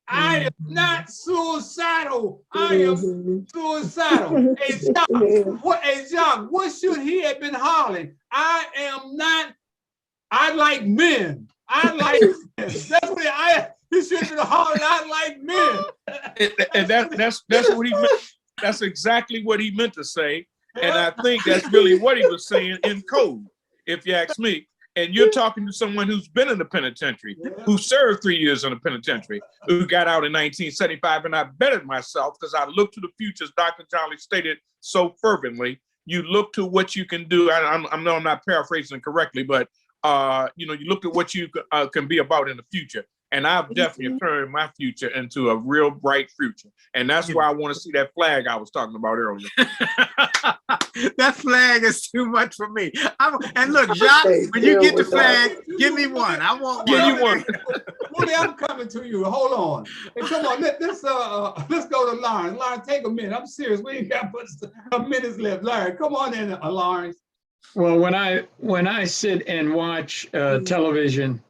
I am not suicidal. I am suicidal. Hey, Jacques, what should he have been hollering? I am not, I like men. I like men. That's what he should have been hollering, I like men. And that's what he meant. That's exactly what he meant to say. And I think that's really what he was saying in code, if you ask me. And you're talking to someone who's been in the penitentiary, who served 3 years in the penitentiary, who got out in 1975. And I betted myself, because I look to the future, as Dr. Jolley stated so fervently, you look to what you can do. I know I'm not paraphrasing correctly, but you know, you look at what you can be about in the future. And I've definitely turned my future into a real bright future. And that's why I want to see that flag I was talking about earlier. That flag is too much for me. And look, Jacques, when you get the flag, give me one. I want one. Give you one. Willie, I'm coming to you. Hold on. Hey, come on. Let's go to Lawrence. Lawrence, take a minute. I'm serious. We ain't got but a minute left. Lawrence, come on in, Lawrence. Well, when I sit and watch television,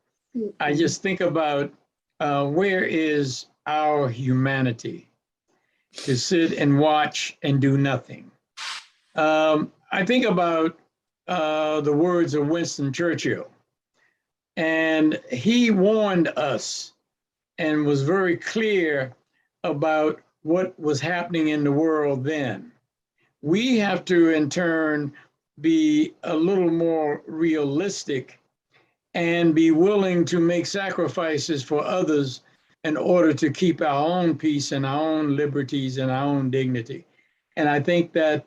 I just think about where is our humanity to sit and watch and do nothing. I think about the words of Winston Churchill, and he warned us and was very clear about what was happening in the world then. We have to, in turn, be a little more realistic and be willing to make sacrifices for others in order to keep our own peace and our own liberties and our own dignity. And I think that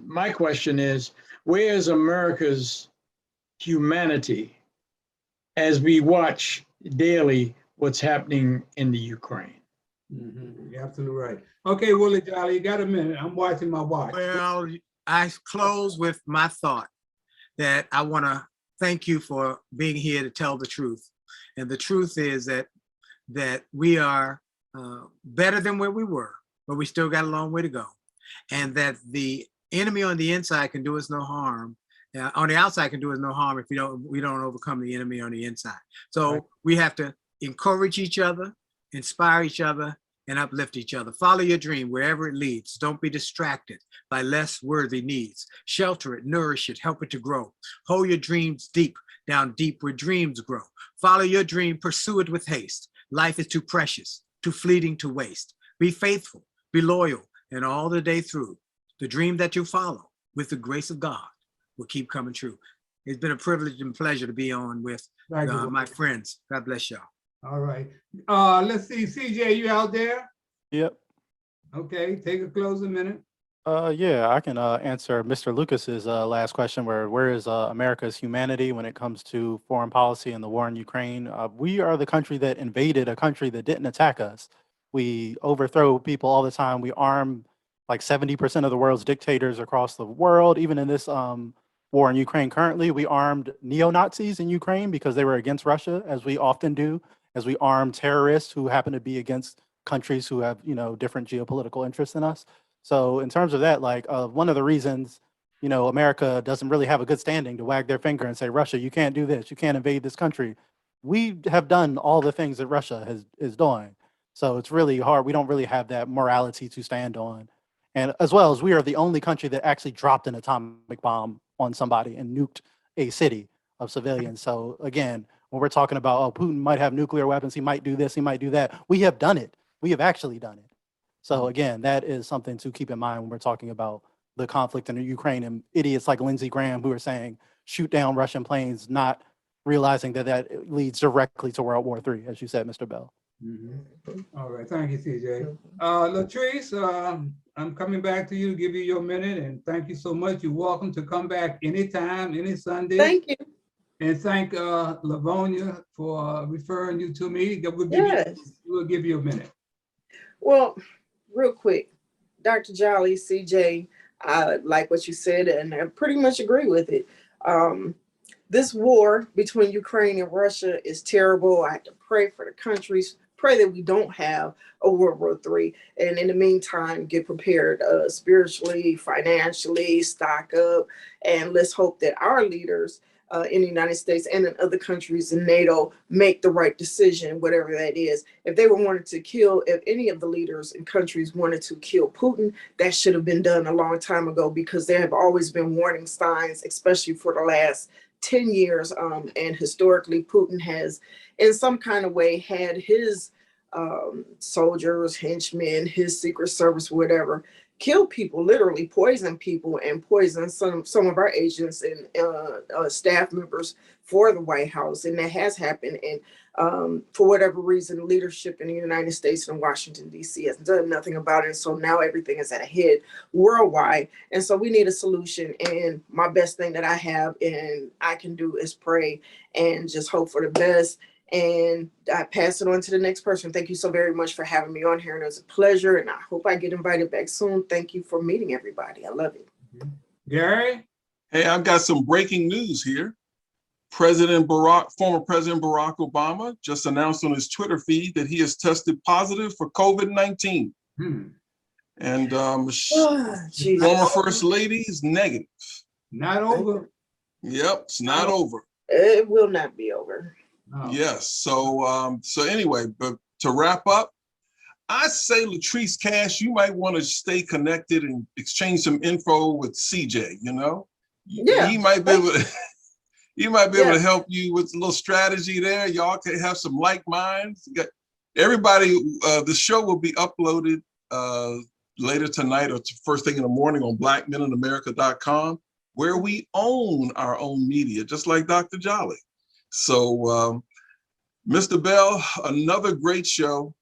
my question is, where is America's humanity as we watch daily what's happening in the Ukraine? You're absolutely right. Okay, Willie Jolley, you got a minute. I'm watching my watch. Well, I close with my thought that I want to thank you for being here to tell the truth. And the truth is that we are better than where we were, but we still got a long way to go. And that the enemy on the inside can do us no harm. On the outside can do us no harm if we don't overcome the enemy on the inside. So we have to encourage each other, inspire each other, and uplift each other. Follow your dream wherever it leads. Don't be distracted by less worthy needs. Shelter it, nourish it, help it to grow. Hold your dreams deep, down deep where dreams grow. Follow your dream, pursue it with haste. Life is too precious, too fleeting to waste. Be faithful, be loyal, and all the day through, the dream that you follow with the grace of God will keep coming true. It's been a privilege and pleasure to be on with my friends. God bless y'all. All right. Let's see, CJ, you out there? Yep. Okay, take a closing minute. Yeah, I can answer Mr. Lucas's last question, where is America's humanity when it comes to foreign policy and the war in Ukraine? We are the country that invaded a country that didn't attack us. We overthrow people all the time. We arm like 70% of the world's dictators across the world. Even in this war in Ukraine currently, we armed neo-Nazis in Ukraine because they were against Russia, as we often do, as we arm terrorists who happen to be against countries who have, different geopolitical interests than us. So in terms of that, like one of the reasons, America doesn't really have a good standing to wag their finger and say, Russia, you can't do this, you can't invade this country. We have done all the things that Russia is doing. So it's really hard. We don't really have that morality to stand on. And as well as we are the only country that actually dropped an atomic bomb on somebody and nuked a city of civilians. So again, when we're talking about, oh, Putin might have nuclear weapons, he might do this, he might do that. We have done it. We have actually done it. So again, that is something to keep in mind when we're talking about the conflict in the Ukraine and idiots like Lindsey Graham who are saying shoot down Russian planes, not realizing that that leads directly to World War III, as you said, Mr. Bell. All right, thank you, CJ. Latrice, I'm coming back to you to give you your minute, and thank you so much. You're welcome to come back anytime, any Sunday. Thank you. And thank Lavonia for referring you to me. Yes. We'll give you a minute. Well, real quick, Dr. Jolley, CJ, I like what you said, and I pretty much agree with it. This war between Ukraine and Russia is terrible. I have to pray for the countries, pray that we don't have a World War III. And in the meantime, get prepared spiritually, financially, stock up, and let's hope that our leaders in the United States and in other countries in NATO make the right decision, whatever that is. If they were wanted to kill, if any of the leaders in countries wanted to kill Putin, that should have been done a long time ago, because there have always been warning signs, especially for the last 10 years. And historically, Putin has, in some kind of way, had his soldiers, henchmen, his secret service, whatever, kill people, literally poison people, and poison some of our agents and staff members for the White House. And that has happened. And for whatever reason, leadership in the United States and Washington, D.C. has done nothing about it. So now everything is at a head worldwide. And so we need a solution. And my best thing that I have and I can do is pray and just hope for the best. And I pass it on to the next person. Thank you so very much for having me on here. And it was a pleasure. And I hope I get invited back soon. Thank you for meeting everybody. I love it. Gary? Hey, I've got some breaking news here. Former President Barack Obama just announced on his Twitter feed that he has tested positive for COVID-19. And former First Lady is negative. Not over. Yep, it's not over. It will not be over. Oh. Yes. So anyway, but to wrap up, I say Latrice Cash, you might want to stay connected and exchange some info with CJ. You know, Yeah, he might be able to. He might be able to help you with a little strategy there. Y'all can have some like minds. Everybody, the show will be uploaded later tonight or first thing in the morning on blackmeninamerica.com, where we own our own media, just like Dr. Jolley. So, Mr. Bell, another great show.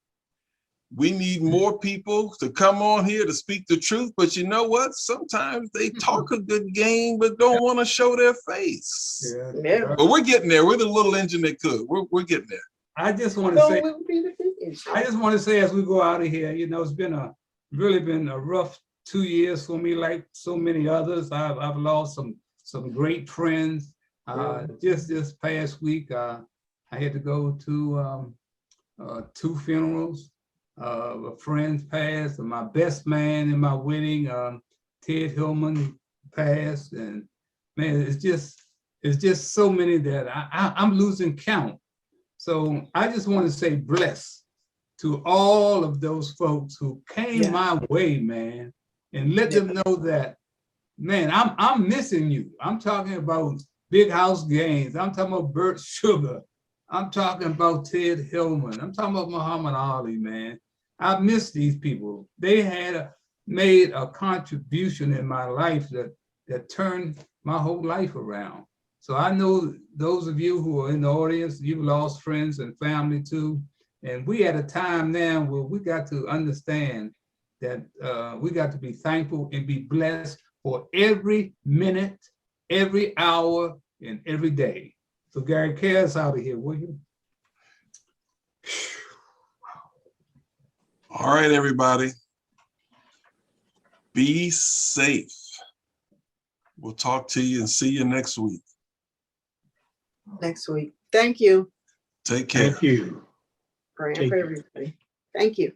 We need more people to come on here to speak the truth, but you know what? Sometimes they talk a good game, but don't want to show their face. Yeah. But we're getting there. We're the little engine that could. We're getting there. I just want to say as we go out of here, you know, it's been really been a rough 2 years for me, like so many others. I've lost some great friends. Just this past week, I had to go to 2 funerals. A friend passed, and my best man in my wedding, Ted Hillman, passed, and man, it's just so many that I'm losing count. So I just want to say bless to all of those folks who came my way, man, and let them know that, man, I'm missing you. I'm talking about Big House Gaines. I'm talking about Bert Sugar. I'm talking about Ted Hillman. I'm talking about Muhammad Ali, man. I miss these people. They had made a contribution in my life that turned my whole life around. So I know those of you who are in the audience, you've lost friends and family too. And we at a time now where we got to understand that we got to be thankful and be blessed for every minute, every hour, and every day. So Gary, carry us out of here, will you? All right, everybody. Be safe. We'll talk to you and see you next week. Next week. Thank you. Take care. Thank you. Praying for everybody. Thank you.